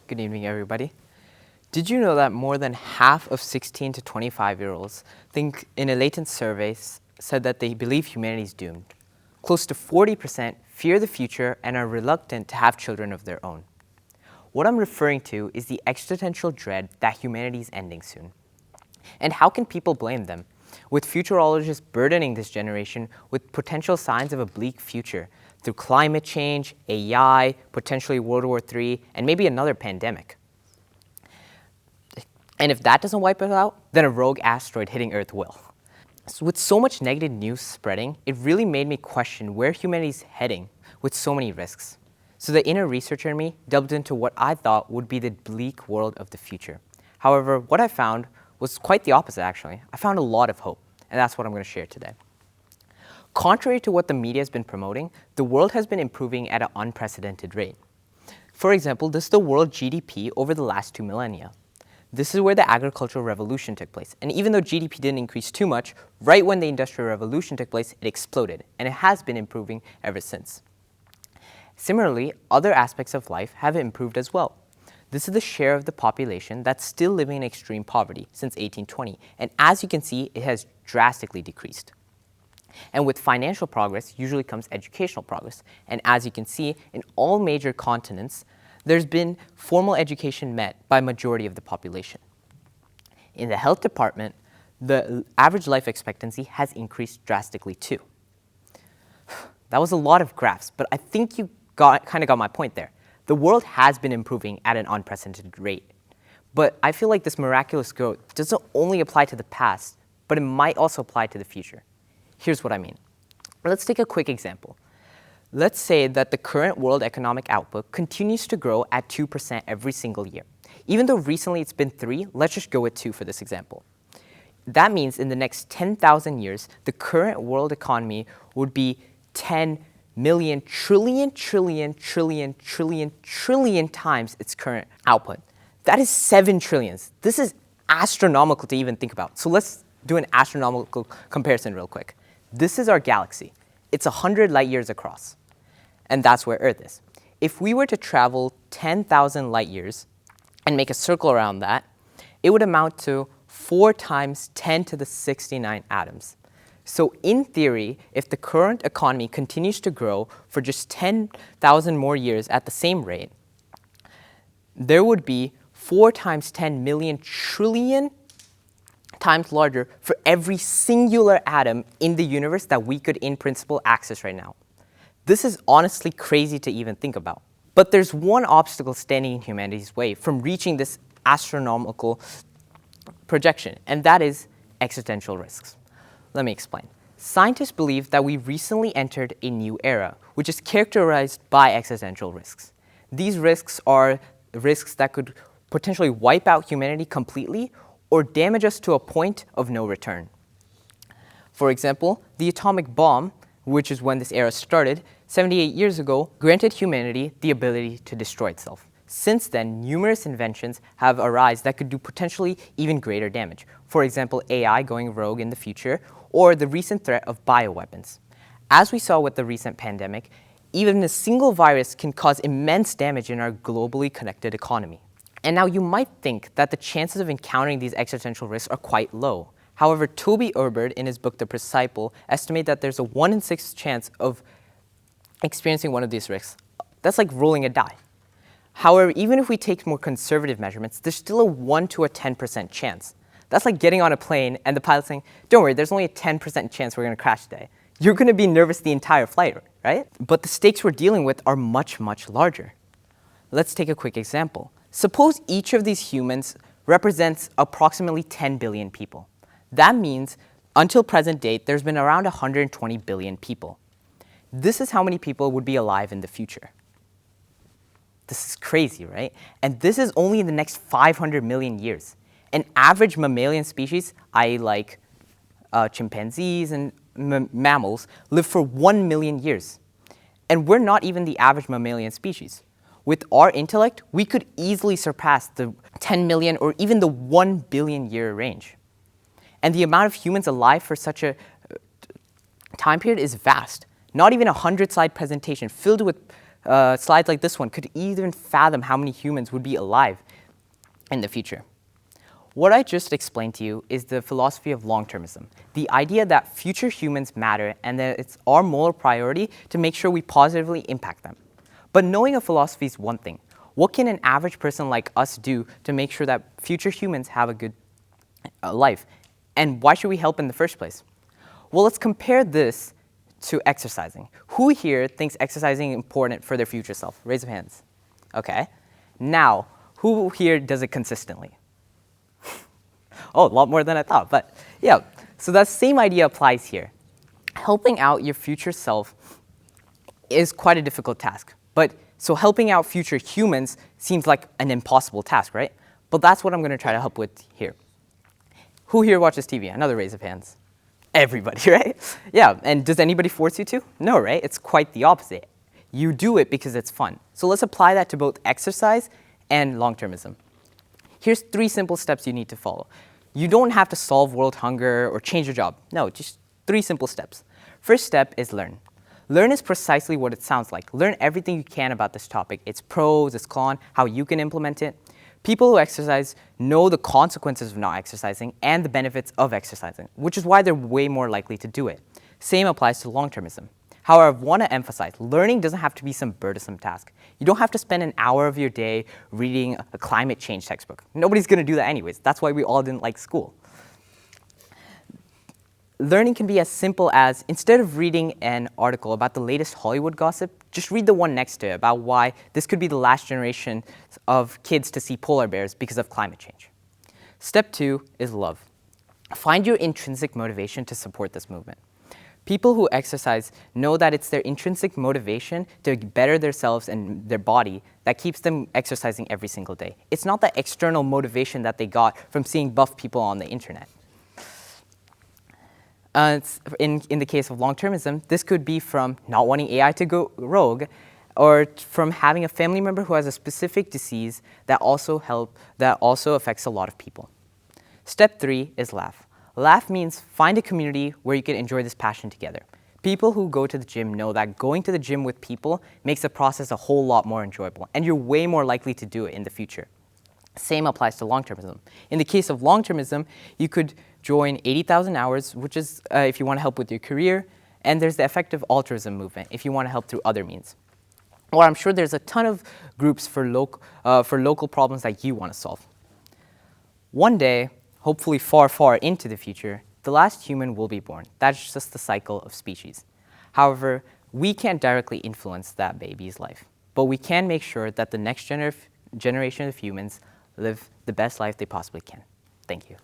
Good evening, everybody. Did you know that more than half of 16 to 25-year-olds think in a latent survey said that they believe humanity is doomed? Close to 40% fear the future and are reluctant to have children of their own. What I'm referring to is the existential dread that humanity is ending soon. And how can people blame them? With futurologists burdening this generation with potential signs of a bleak future through climate change, AI, potentially World War III, and maybe another pandemic. And if that doesn't wipe us out, then a rogue asteroid hitting Earth will. So with so much negative news spreading, it really made me question where humanity's heading with so many risks. So the inner researcher in me delved into what I thought would be the bleak world of the future. However, what I found was quite the opposite, actually. I found a lot of hope, and that's what I'm going to share today. Contrary to what the media has been promoting, the world has been improving at an unprecedented rate. For example, this is the world GDP over the last 2 millennia. This is where the agricultural revolution took place. And even though GDP didn't increase too much, right when the Industrial Revolution took place, it exploded, and it has been improving ever since. Similarly, other aspects of life have improved as well. This is the share of the population that's still living in extreme poverty since 1820, and as you can see, it has drastically decreased. And with financial progress usually comes educational progress, and as you can see, in all major continents, there's been formal education met by majority of the population. In the health department, the average life expectancy has increased drastically too. That was a lot of graphs, but I think you kind of got my point there. The world has been improving at an unprecedented rate, but I feel like this miraculous growth doesn't only apply to the past, but it might also apply to the future. Here's what I mean. Let's take a quick example. Let's say that the current world economic output continues to grow at 2% every single year. Even though recently it's been 3, let's just go with 2 for this example. That means in the next 10,000 years, the current world economy would be 10 million trillion times its current output. That is 7 trillions. This is astronomical to even think about. So let's do an astronomical comparison real quick. This is our galaxy. It's 100 light years across, and that's where Earth is. If we were to travel 10,000 light years and make a circle around that, it would amount to 4 times 10 to the 69 atoms. So in theory, if the current economy continues to grow for just 10,000 more years at the same rate, there would be 4 times 10 million trillion times larger for every singular atom in the universe that we could in principle access right now. This is honestly crazy to even think about. But there's one obstacle standing in humanity's way from reaching this astronomical projection, and that is existential risks. Let me explain. Scientists believe that we recently entered a new era, which is characterized by existential risks. These risks are risks that could potentially wipe out humanity completely or damage us to a point of no return. For example, the atomic bomb, which is when this era started, 78 years ago, granted humanity the ability to destroy itself. Since then, numerous inventions have arisen that could do potentially even greater damage. For example, AI going rogue in the future, or the recent threat of bioweapons. As we saw with the recent pandemic, even a single virus can cause immense damage in our globally connected economy. And now you might think that the chances of encountering these existential risks are quite low. However, Toby Erbert, in his book The Disciple, estimates that there's a 1 in 6 chance of experiencing one of these risks. That's like rolling a die. However, even if we take more conservative measurements, there's still a 1 to a 10% chance. That's like getting on a plane and the pilot saying, don't worry, there's only a 10% chance we're going to crash today. You're going to be nervous the entire flight, right? But the stakes we're dealing with are much, much larger. Let's take a quick example. Suppose each of these humans represents approximately 10 billion people. That means, until present date, there's been around 120 billion people. This is how many people would be alive in the future. This is crazy, right? And this is only in the next 500 million years. An average mammalian species, i.e. like chimpanzees and mammals, live for 1 million years. And we're not even the average mammalian species. With our intellect, we could easily surpass the 10 million or even the 1 billion year range. And the amount of humans alive for such a time period is vast. Not even a 100-slide presentation filled with slides like this one could even fathom how many humans would be alive in the future. What I just explained to you is the philosophy of long-termism, the idea that future humans matter and that it's our moral priority to make sure we positively impact them. But knowing a philosophy is one thing. What can an average person like us do to make sure that future humans have a good life? And why should we help in the first place? Well, let's compare this to exercising. Who here thinks exercising is important for their future self? Raise your hands. Okay. Now, who here does it consistently? Oh, a lot more than I thought, but yeah. So that same idea applies here. Helping out your future self is quite a difficult task, so helping out future humans seems like an impossible task, right? But that's what I'm going to try to help with here. Who here watches TV? Another raise of hands. Everybody, right? Yeah, and does anybody force you to? No, right? It's quite the opposite. You do it because it's fun. So let's apply that to both exercise and long-termism. Here's 3 simple steps you need to follow. You don't have to solve world hunger or change your job. No, just 3 simple steps. First step is learn. Learn is precisely what it sounds like. Learn everything you can about this topic, its pros, its cons, how you can implement it. People who exercise know the consequences of not exercising and the benefits of exercising, which is why they're way more likely to do it. Same applies to long-termism. However, I want to emphasize, learning doesn't have to be some burdensome task. You don't have to spend an hour of your day reading a climate change textbook. Nobody's going to do that anyways. That's why we all didn't like school. Learning can be as simple as, instead of reading an article about the latest Hollywood gossip, just read the one next to it about why this could be the last generation of kids to see polar bears because of climate change. Step 2 is love. Find your intrinsic motivation to support this movement. People who exercise know that it's their intrinsic motivation to better themselves and their body that keeps them exercising every single day. It's not the external motivation that they got from seeing buff people on the internet. In the case of long-termism, this could be from not wanting AI to go rogue, or from having a family member who has a specific disease that also affects a lot of people. Step 3 is laugh. Laugh means find a community where you can enjoy this passion together. People who go to the gym know that going to the gym with people makes the process a whole lot more enjoyable, and you're way more likely to do it in the future. Same applies to long-termism. In the case of long-termism, you could join 80,000 Hours, which is if you want to help with your career, and there's the effective altruism movement if you want to help through other means. Or I'm sure there's a ton of groups for local problems that you want to solve. One day, hopefully far, far into the future, the last human will be born. That's just the cycle of species. However, we can't directly influence that baby's life, but we can make sure that the next generation of humans live the best life they possibly can. Thank you.